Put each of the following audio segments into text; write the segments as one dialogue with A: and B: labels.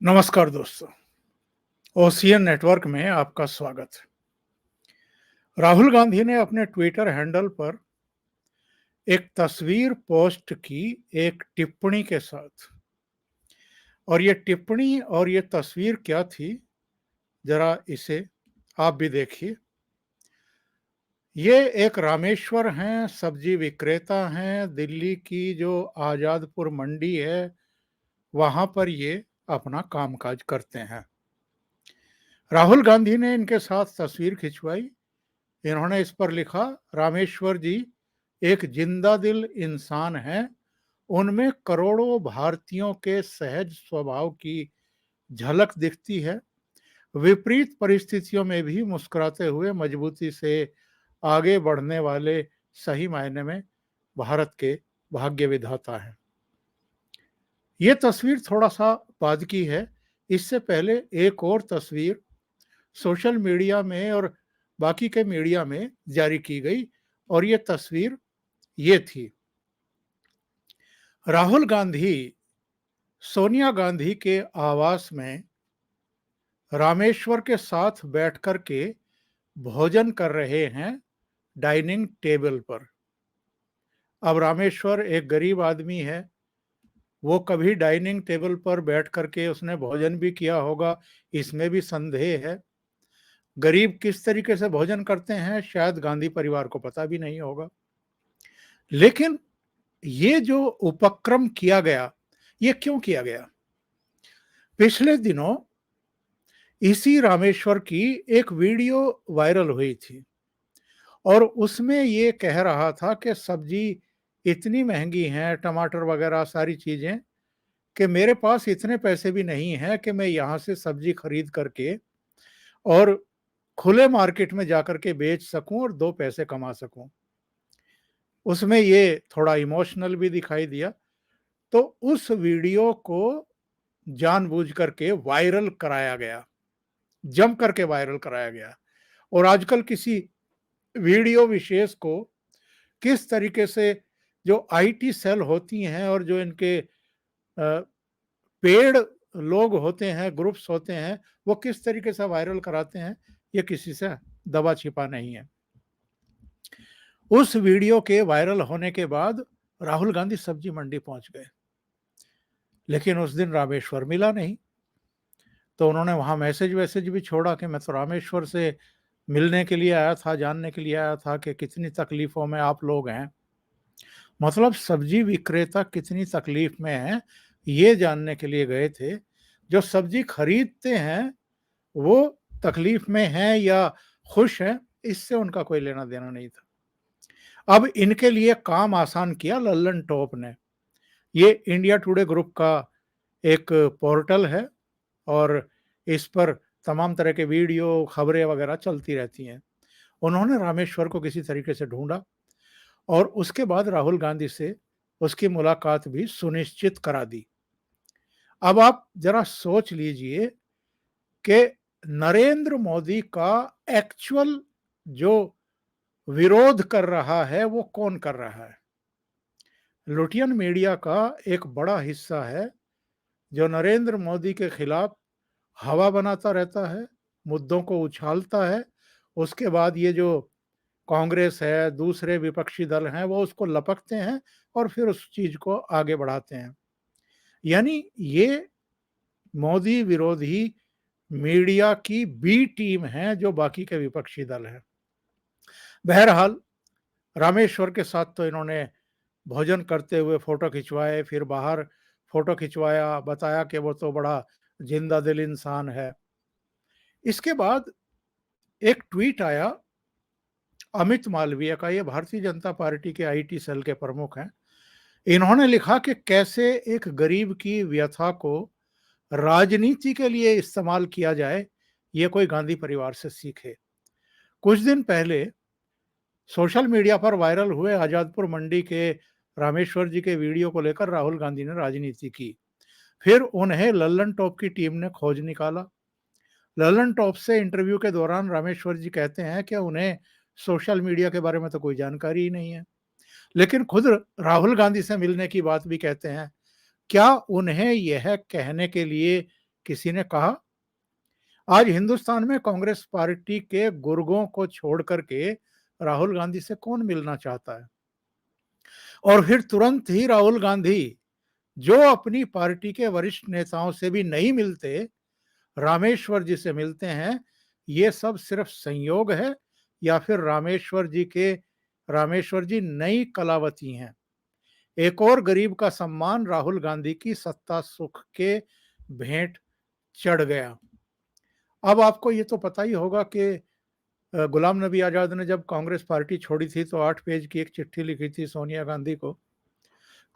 A: नमस्कार दोस्तों, ocean network में आपका स्वागत है। राहुल गांधी ने अपने ट्विटर हैंडल पर एक तस्वीर पोस्ट की एक टिप्पणी के साथ। और ये टिप्पणी और ये तस्वीर क्या थी, जरा इसे आप भी देखिए। ये एक रामेश्वर हैं, सब्जी विक्रेता हैं, दिल्ली की जो आजादपुर मंडी है, वहां पर ये अपना कामकाज करते हैं। राहुल गांधी ने इनके साथ तस्वीर खिंचवाई। इन्होंने इस पर लिखा, रामेश्वर जी एक जिंदा दिल इंसान हैं, उनमें करोड़ों भारतीयों के सहज स्वभाव की झलक दिखती है। विपरीत परिस्थितियों में भी मुस्कुराते हुए मजबूती से आगे बढ़ने वाले सही मायने में भारत के भाग्य विधाता हैं। ये तस्वीर थोड़ा सा बाद की है। इससे पहले एक और तस्वीर सोशल मीडिया में और बाकी के मीडिया में जारी की गई और ये तस्वीर ये थी। राहुल गांधी सोनिया गांधी के आवास में रामेश्वर के साथ बैठकर के भोजन कर रहे हैं डाइनिंग टेबल पर। अब रामेश्वर एक गरीब आदमी है, वो कभी डाइनिंग टेबल पर बैठ करके उसने भोजन भी किया होगा, इसमें भी संदेह है। गरीब किस तरीके से भोजन करते हैं शायद गांधी परिवार को पता भी नहीं होगा। लेकिन ये जो उपक्रम किया गया, ये क्यों किया गया? पिछले दिनों इसी रामेश्वर की एक वीडियो वायरल हुई थी और उसमें ये कह रहा था कि सब्जी इतनी महंगी है, टमाटर वगैरह सारी चीजें, कि मेरे पास इतने पैसे भी नहीं हैं कि मैं यहाँ से सब्जी खरीद करके और खुले मार्केट में जाकर के बेच सकूं और 2 पैसे कमा सकूं। उसमें ये थोड़ा इमोशनल भी दिखाई दिया। तो उस वीडियो को जानबूझ करके वायरल कराया गया, जम करके वायरल कराया गया। और आजकल किसी वीडियो विशेष को किस तरीके से जो आईटी सेल होती हैं और जो इनके पेड लोग होते हैं, ग्रुप्स होते हैं, वो किस तरीके से वायरल कराते हैं, ये किसी से दबा छिपा नहीं है। उस वीडियो के वायरल होने के बाद राहुल गांधी सब्जी मंडी पहुंच गए, लेकिन उस दिन रामेश्वर मिला नहीं। तो उन्होंने वहां मैसेज वैसेज भी छोड़ा कि मैं तो रामेश्वर से मिलने के लिए आया था, जानने के लिए आया था कि कितनी तकलीफों में आप लोग हैं। मतलब सब्जी विक्रेता कितनी तकलीफ में हैं, ये जानने के लिए गए थे। जो सब्जी खरीदते हैं वो तकलीफ में हैं या खुश हैं, इससे उनका कोई लेना देना नहीं था। अब इनके लिए काम आसान किया लल्लन टॉप ने। ये इंडिया टुडे ग्रुप का एक पोर्टल है और इस पर तमाम तरह के वीडियो, खबरें वगैरह चलती रहती हैं। उन्होंने रामेश्वर को किसी तरीके से ढूंढा और उसके बाद राहुल गांधी से उसकी मुलाकात भी सुनिश्चित करा दी। अब आप जरा सोच लीजिए कि नरेंद्र मोदी का एक्चुअल जो विरोध कर रहा है वो कौन कर रहा है? लुटियन मीडिया का एक बड़ा हिस्सा है जो नरेंद्र मोदी के खिलाफ हवा बनाता रहता है, मुद्दों को उछालता है। उसके बाद ये जो कांग्रेस है, दूसरे विपक्षी दल हैं, वो उसको लपकते हैं और फिर उस चीज को आगे बढ़ाते हैं। यानी ये मोदी विरोधी मीडिया की बी टीम है जो बाकी के विपक्षी दल हैं। बहरहाल रामेश्वर के साथ तो इन्होंने भोजन करते हुए फोटो खिंचवाए, फिर बाहर फोटो खिंचवाया, बताया कि वो तो बड़ा जिंदा दिल इंसान है। इसके बाद एक ट्वीट आया अमित मालवीय का, ये भारतीय जनता पार्टी के आईटी सेल के प्रमुख हैं। इन्होंने लिखा कि कैसे एक गरीब की व्यथा को राजनीति के लिए इस्तेमाल किया जाए, ये कोई गांधी परिवार से सीखे। कुछ दिन पहले सोशल मीडिया पर वायरल हुए आजादपुर मंडी के रामेश्वर जी के वीडियो को लेकर राहुल गांधी ने राजनीति की। फिर उन्हें लल्लन टॉप की टीम ने खोज निकाला। लल्लन टॉप से इंटरव्यू के दौरान रामेश्वर जी कहते हैं कि उन्हें सोशल मीडिया के बारे में तो कोई जानकारी ही नहीं है, लेकिन खुद राहुल गांधी से मिलने की बात भी कहते हैं। क्या उन्हें यह कहने के लिए किसी ने कहा, आज हिंदुस्तान में कांग्रेस पार्टी के गुर्गों को छोड़ करके राहुल गांधी से कौन मिलना चाहता है? और फिर तुरंत ही राहुल गांधी, जो अपनी पार्टी के वरिष्ठ नेताओं से भी नहीं मिलते, रामेश्वर जी से मिलते हैं। ये सब सिर्फ संयोग है या फिर रामेश्वर जी नई कलावती हैं? एक और गरीब का सम्मान राहुल गांधी की सत्ता सुख के भेंट चढ़ गया। अब आपको ये तो पता ही होगा कि गुलाम नबी आजाद ने जब कांग्रेस पार्टी छोड़ी थी तो 8 पेज की एक चिट्ठी लिखी थी सोनिया गांधी को।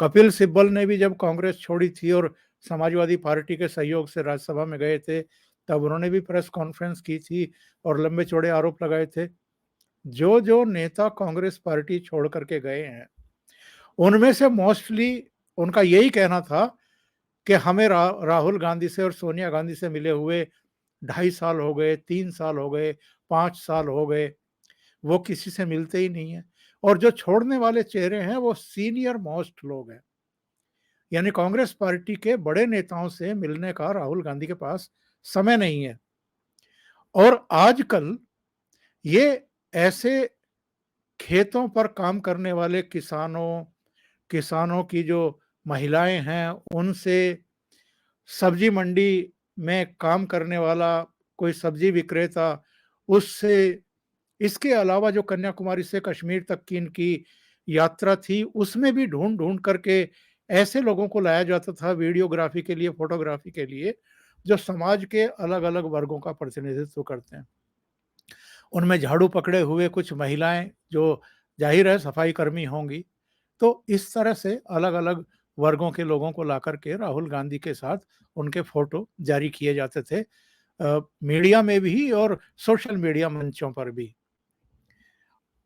A: कपिल सिब्बल ने भी जब कांग्रेस छोड़ी थी और समाजवादी पार्टी के सहयोग से राज्यसभा में गए थे, तब उन्होंने भी प्रेस कॉन्फ्रेंस की थी और लंबे चौड़े आरोप लगाए थे। जो जो नेता कांग्रेस पार्टी छोड़ करके गए हैं, उनमें से मोस्टली उनका यही कहना था कि हमें राहुल गांधी से और सोनिया गांधी से मिले हुए 2.5 साल हो गए, 3 साल हो गए, 5 साल हो गए, वो किसी से मिलते ही नहीं है। और जो छोड़ने वाले चेहरे हैं वो सीनियर मोस्ट लोग हैं, यानी कांग्रेस पार्टी के बड़े नेताओं से मिलने का राहुल गांधी के पास समय नहीं है। और आजकल ये ऐसे खेतों पर काम करने वाले किसानों की जो महिलाएं हैं, उनसे सब्जी मंडी में काम करने वाला कोई सब्जी विक्रेता, उससे, इसके अलावा जो कन्याकुमारी से कश्मीर तक की इनकी यात्रा थी, उसमें भी ढूंढ-ढूंढ करके ऐसे लोगों को लाया जाता था वीडियोग्राफी के लिए, फोटोग्राफी के लिए, जो समाज के अलग-अलग वर्गों का प्रतिनिधित्व करते हैं। उनमें झाड़ू पकड़े हुए कुछ महिलाएं जो जाहिर है सफाई कर्मी होंगी। तो इस तरह से अलग-अलग वर्गों के लोगों को लाकर के राहुल गांधी के साथ उनके फोटो जारी किए जाते थे, मीडिया में भी और सोशल मीडिया मंचों पर भी।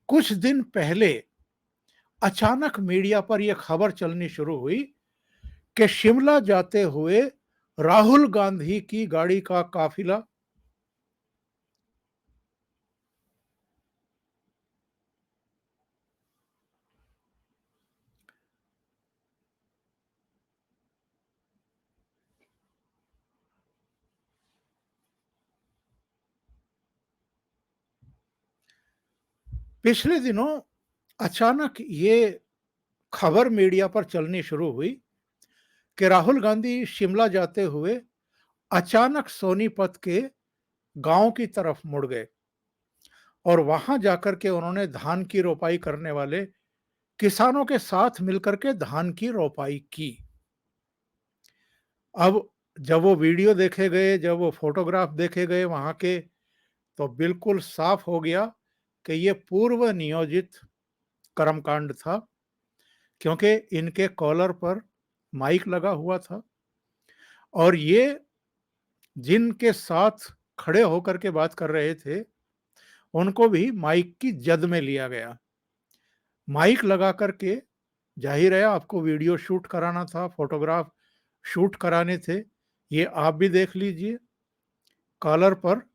A: कुछ दिन पहले अचानक मीडिया पर यह खबर चलनी शुरू हुई कि शिमला जाते हुए राहुल गांधी की गाड़ी का काफिला पिछले दिनों अचानक ये खबर मीडिया पर चलनी शुरू हुई कि राहुल गांधी शिमला जाते हुए अचानक सोनीपत के गांव की तरफ मुड़ गए और वहां जाकर के उन्होंने धान की रोपाई करने वाले किसानों के साथ मिलकर के धान की रोपाई की। अब जब वो वीडियो देखे गए, जब वो फोटोग्राफ देखे गए वहां के, तो बिल्कुल साफ हो गया कि ये पूर्व नियोजित कर्मकांड था, क्योंकि इनके कॉलर पर माइक लगा हुआ था और ये जिनके साथ खड़े होकर के बात कर रहे थे, उनको भी माइक की जद में लिया गया। माइक लगा करके, जाहिर है आपको वीडियो शूट कराना था, फोटोग्राफ शूट कराने थे। ये आप भी देख लीजिए, कॉलर पर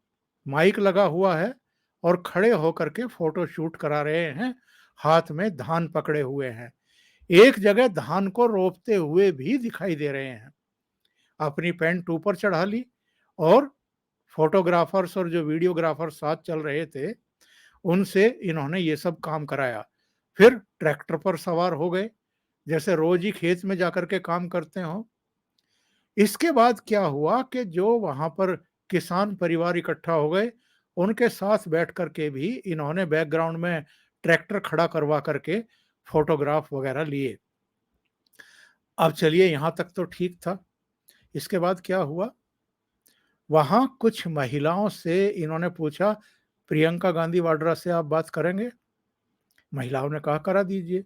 A: माइक लगा हुआ है और खड़े होकर के फोटो शूट करा रहे हैं, हाथ में धान पकड़े हुए हैं। एक जगह धान को रोपते हुए भी दिखाई दे रहे हैं। अपनी पैंट ऊपर चढ़ा ली और फोटोग्राफर्स और जो वीडियोग्राफर साथ चल रहे थे, उनसे इन्होंने ये सब काम कराया। फिर ट्रैक्टर पर सवार हो गए, जैसे रोज ही खेत में जाकर के काम करते हो। इसके बाद क्या हुआ कि जो वहां पर किसान परिवार इकट्ठा हो गए, उनके साथ बैठ करके भी इन्होंने बैकग्राउंड में ट्रैक्टर खड़ा करवा करके फोटोग्राफ वगैरह लिए। अब चलिए यहां तक तो ठीक था। इसके बाद क्या हुआ, वहां कुछ महिलाओं से इन्होंने पूछा, प्रियंका गांधी वाड्रा से आप बात करेंगे? महिलाओं ने कहा करा दीजिए।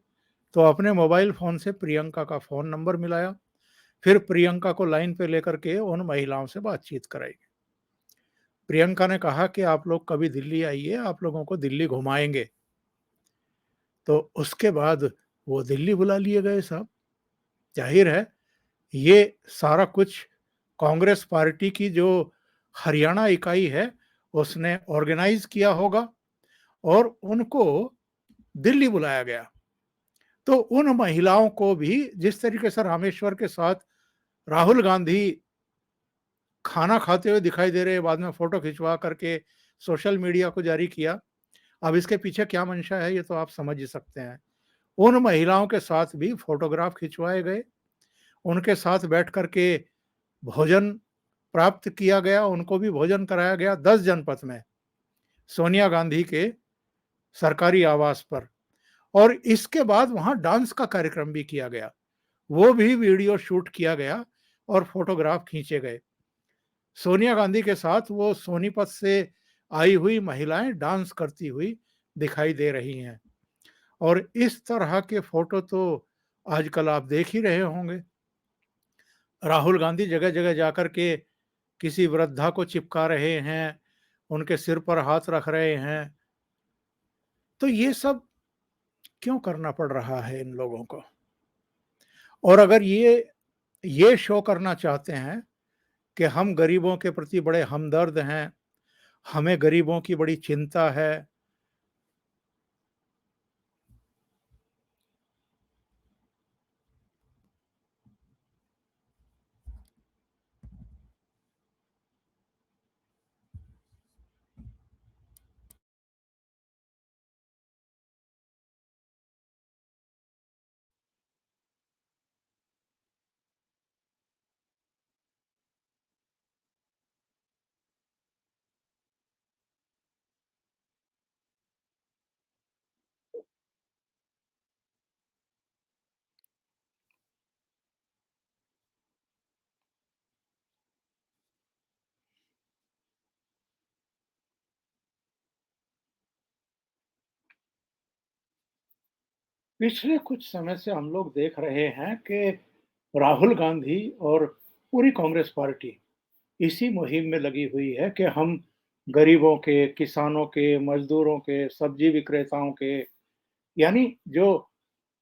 A: तो अपने मोबाइल फोन से प्रियंका का फोन नंबर मिलाया, फिर प्रियंका को लाइन पे लेकर के उन महिलाओं से बातचीत कराई। प्रियंका ने कहा कि आप लोग कभी दिल्ली आइए, आप लोगों को दिल्ली घुमाएंगे। तो उसके बाद वो दिल्ली बुला लिए गए साहब। जाहिर है ये सारा कुछ कांग्रेस पार्टी की जो हरियाणा इकाई है, उसने ऑर्गेनाइज किया होगा और उनको दिल्ली बुलाया गया। तो उन महिलाओं को भी जिस तरीके से रामेश्वर के साथ राहुल गांधी खाना खाते हुए दिखाई दे रहे, बाद में फ़ोटो खिंचवा करके सोशल मीडिया को जारी किया। अब इसके पीछे क्या मंशा है, ये तो आप समझ ही सकते हैं। उन महिलाओं के साथ भी फ़ोटोग्राफ खिंचवाए गए, उनके साथ बैठ कर के भोजन प्राप्त किया गया, उनको भी भोजन कराया गया 10 जनपथ में, सोनिया गांधी के सरकारी आवास पर। और इसके बाद वहाँ डांस का कार्यक्रम भी किया गया। वो भी वीडियो शूट किया गया और फ़ोटोग्राफ खींचे गए। सोनिया गांधी के साथ वो सोनीपत से आई हुई महिलाएं डांस करती हुई दिखाई दे रही हैं। और इस तरह के फ़ोटो तो आजकल आप देख ही रहे होंगे। राहुल गांधी जगह-जगह जाकर के किसी वृद्धा को चिपका रहे हैं, उनके सिर पर हाथ रख रहे हैं। तो ये सब क्यों करना पड़ रहा है इन लोगों को? और अगर ये शो करना चाहते हैं कि हम गरीबों के प्रति बड़े हमदर्द हैं, हमें गरीबों की बड़ी चिंता है। पिछले कुछ समय से हम लोग देख रहे हैं कि राहुल गांधी और पूरी कांग्रेस पार्टी इसी मुहिम में लगी हुई है कि हम गरीबों के, किसानों के, मजदूरों के, सब्जी विक्रेताओं के, यानी जो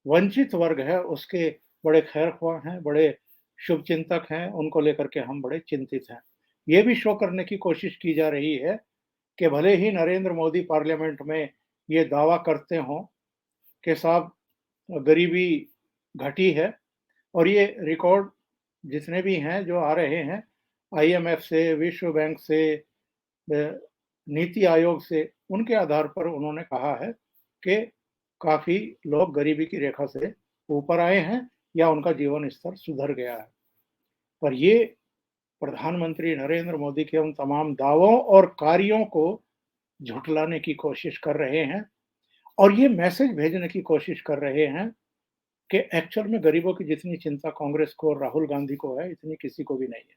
A: वंचित वर्ग है उसके बड़े खैरख्वाह हैं, बड़े शुभचिंतक हैं, उनको लेकर के हम बड़े चिंतित हैं। ये भी शो करने की कोशिश की जा रही है कि भले ही नरेंद्र मोदी पार्लियामेंट में ये दावा करते हों कि साहब गरीबी घटी है, और ये रिकॉर्ड जितने भी हैं जो आ रहे हैं आईएमएफ से, विश्व बैंक से, नीति आयोग से, उनके आधार पर उन्होंने कहा है कि काफ़ी लोग गरीबी की रेखा से ऊपर आए हैं या उनका जीवन स्तर सुधर गया है। पर ये प्रधानमंत्री नरेंद्र मोदी के उन तमाम दावों और कार्यों को झुठलाने की कोशिश कर रहे हैं और ये मैसेज भेजने की कोशिश कर रहे हैं कि एक्चुअल में गरीबों की जितनी चिंता कांग्रेस को और राहुल गांधी को है, इतनी किसी को भी नहीं है।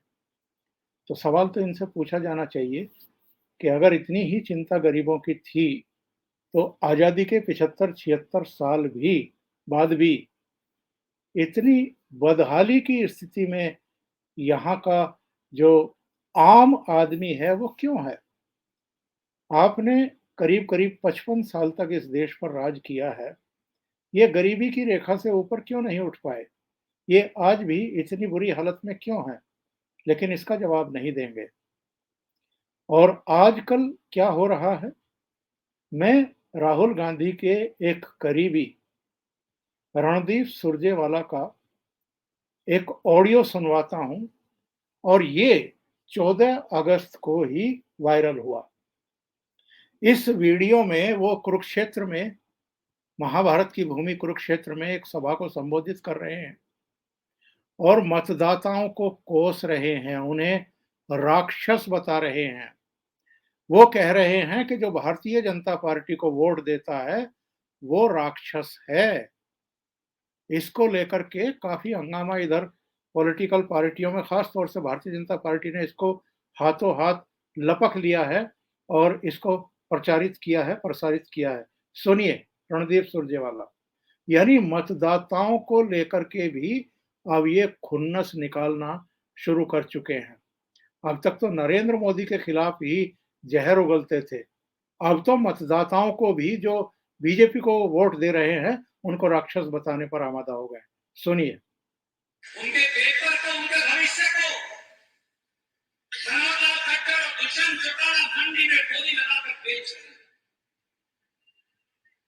A: तो सवाल तो इनसे पूछा जाना चाहिए कि अगर इतनी ही चिंता गरीबों की थी, तो आज़ादी के 75-76 साल भी बाद भी इतनी बदहाली की स्थिति में यहाँ का जो आम आदमी है, वो क्यों है? आपने करीब-करीब 55 साल तक इस देश पर राज किया है। ये गरीबी की रेखा से ऊपर क्यों नहीं उठ पाए? ये आज भी इतनी बुरी हालत में क्यों हैं? लेकिन इसका जवाब नहीं देंगे। और आजकल क्या हो रहा है? मैं राहुल गांधी के एक करीबी रणदीप सुरजेवाला का एक ऑडियो सुनवाता हूं, और ये 14 अगस्त को ही वायरल हुआ। इस वीडियो में वो कुरुक्षेत्र में, महाभारत की भूमि कुरुक्षेत्र में एक सभा को संबोधित कर रहे हैं और मतदाताओं को कोस रहे हैं, उन्हें राक्षस बता रहे हैं। वो कह रहे हैं कि जो भारतीय जनता पार्टी को वोट देता है, वो राक्षस है। इसको लेकर के काफ़ी हंगामा इधर पॉलिटिकल पार्टियों में, ख़ास तौर से भारतीय जनता पार्टी ने इसको हाथों-हाथ लपक लिया है और इसको प्रचारित किया है, प्रसारित किया है। सुनिए रणदीप सुरजेवाला। यानी मतदाताओं को लेकर के भी अब ये खुन्नस निकालना शुरू कर चुके हैं। अब तक तो नरेंद्र मोदी के खिलाफ ही जहर उगलते थे। अब तो मतदाताओं को भी जो बीजेपी को वोट दे रहे हैं, उनको राक्षस बताने पर आमादा हो गए। सुनिए। उनके पेपर को, उनके भविष्य को धनावला खट्टर और दुष्यंत चौटाला मंडी में गोली लगाकर बेच रहे हैं।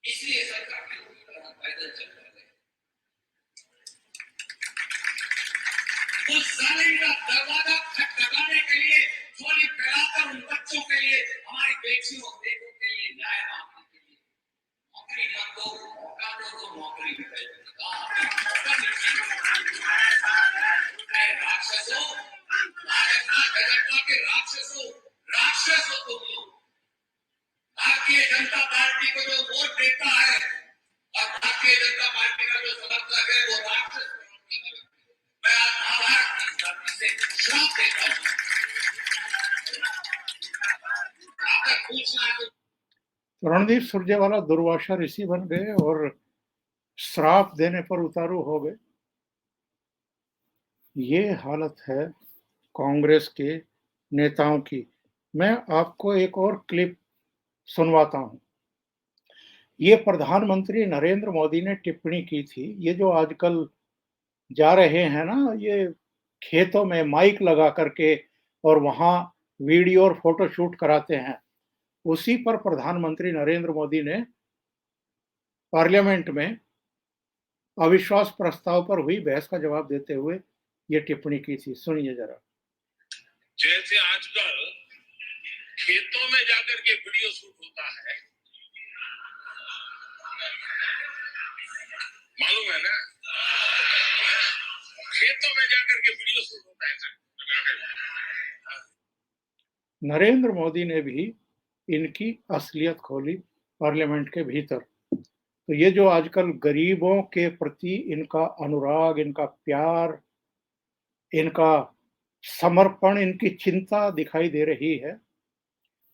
A: इसलिए सरकार ने पूरी तरह पैदल चल रहे हैं। उस जालिम का दरवाजा खटखटाने के लिए
B: हमारी बेटियों बेटों के लिए न्याय मांगने के लिए नौकरी मत दो, मौका दो, नौकरी मिले। राक्षसों, भाजपा जगन्नाथ के राक्षसों, राक्षस हो तुम लोग। भारतीय जनता पार्टी को जो वोट देता है और भारतीय जनता पार्टी का जो समर्थक है वो राक्षस। मैं आज महाभारत की धरती से श्राप देता हूं। अगर पूछना है तो
A: रणदीप सुरजेवाला दुर्वासा ऋषि बन गए और श्राप देने पर उतारू हो गए। ये हालत है कांग्रेस के नेताओं की। मैं आपको एक और क्लिप सुनवाता हूं। ये प्रधानमंत्री नरेंद्र मोदी ने टिप्पणी की थी। ये जो आजकल जा रहे हैं ना, ये खेतों में माइक लगा करके और वहां वीडियो और फोटो शूट कराते हैं, उसी पर प्रधानमंत्री नरेंद्र मोदी ने पार्लियामेंट में अविश्वास प्रस्ताव पर हुई बहस का जवाब देते हुए ये टिप्पणी की थी। सुनिए जरा।
B: जैसे आजकल खेतों में जाकर के वीडियो शूट होता है, मालूम है ना, खेतों में जाकर के वीडियो शूट होता है।
A: नरेंद्र मोदी ने भी इनकी असलियत खोली पार्लियामेंट के भीतर। तो ये जो आजकल गरीबों के प्रति इनका अनुराग, इनका प्यार, इनका समर्पण, इनकी चिंता दिखाई दे रही है,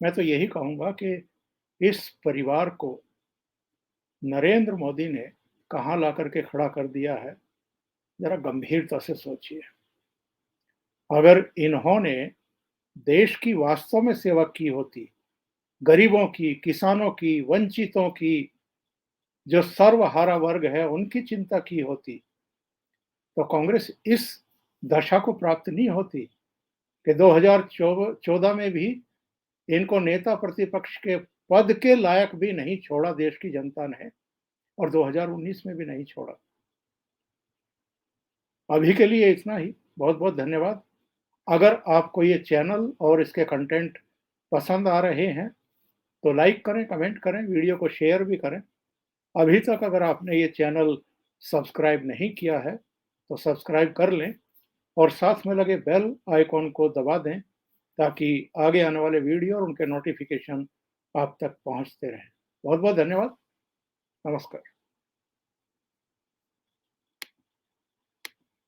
A: मैं तो यही कहूंगा कि इस परिवार को नरेंद्र मोदी ने कहां ला करके खड़ा कर दिया है, जरा गंभीरता से सोचिए। अगर इन्होंने देश की वास्तव में सेवा की होती, गरीबों की, किसानों की, वंचितों की, जो सर्वहारा वर्ग है उनकी चिंता की होती, तो कांग्रेस इस दशा को प्राप्त नहीं होती कि 2014 में भी इनको नेता प्रतिपक्ष के पद के लायक भी नहीं छोड़ा देश की जनता ने, और 2019 में भी नहीं छोड़ा। अभी के लिए इतना ही। बहुत बहुत धन्यवाद। अगर आपको ये चैनल और इसके कंटेंट पसंद आ रहे हैं तो लाइक करें, कमेंट करें, वीडियो को शेयर भी करें। अभी तक अगर आपने ये चैनल सब्सक्राइब नहीं किया है तो सब्सक्राइब कर लें और साथ में लगे बेल आइकॉन को दबा दें ताकि आगे आने वाले वीडियो और उनके नोटिफिकेशन आप तक पहुंचते रहें। बहुत बहुत धन्यवाद। नमस्कार।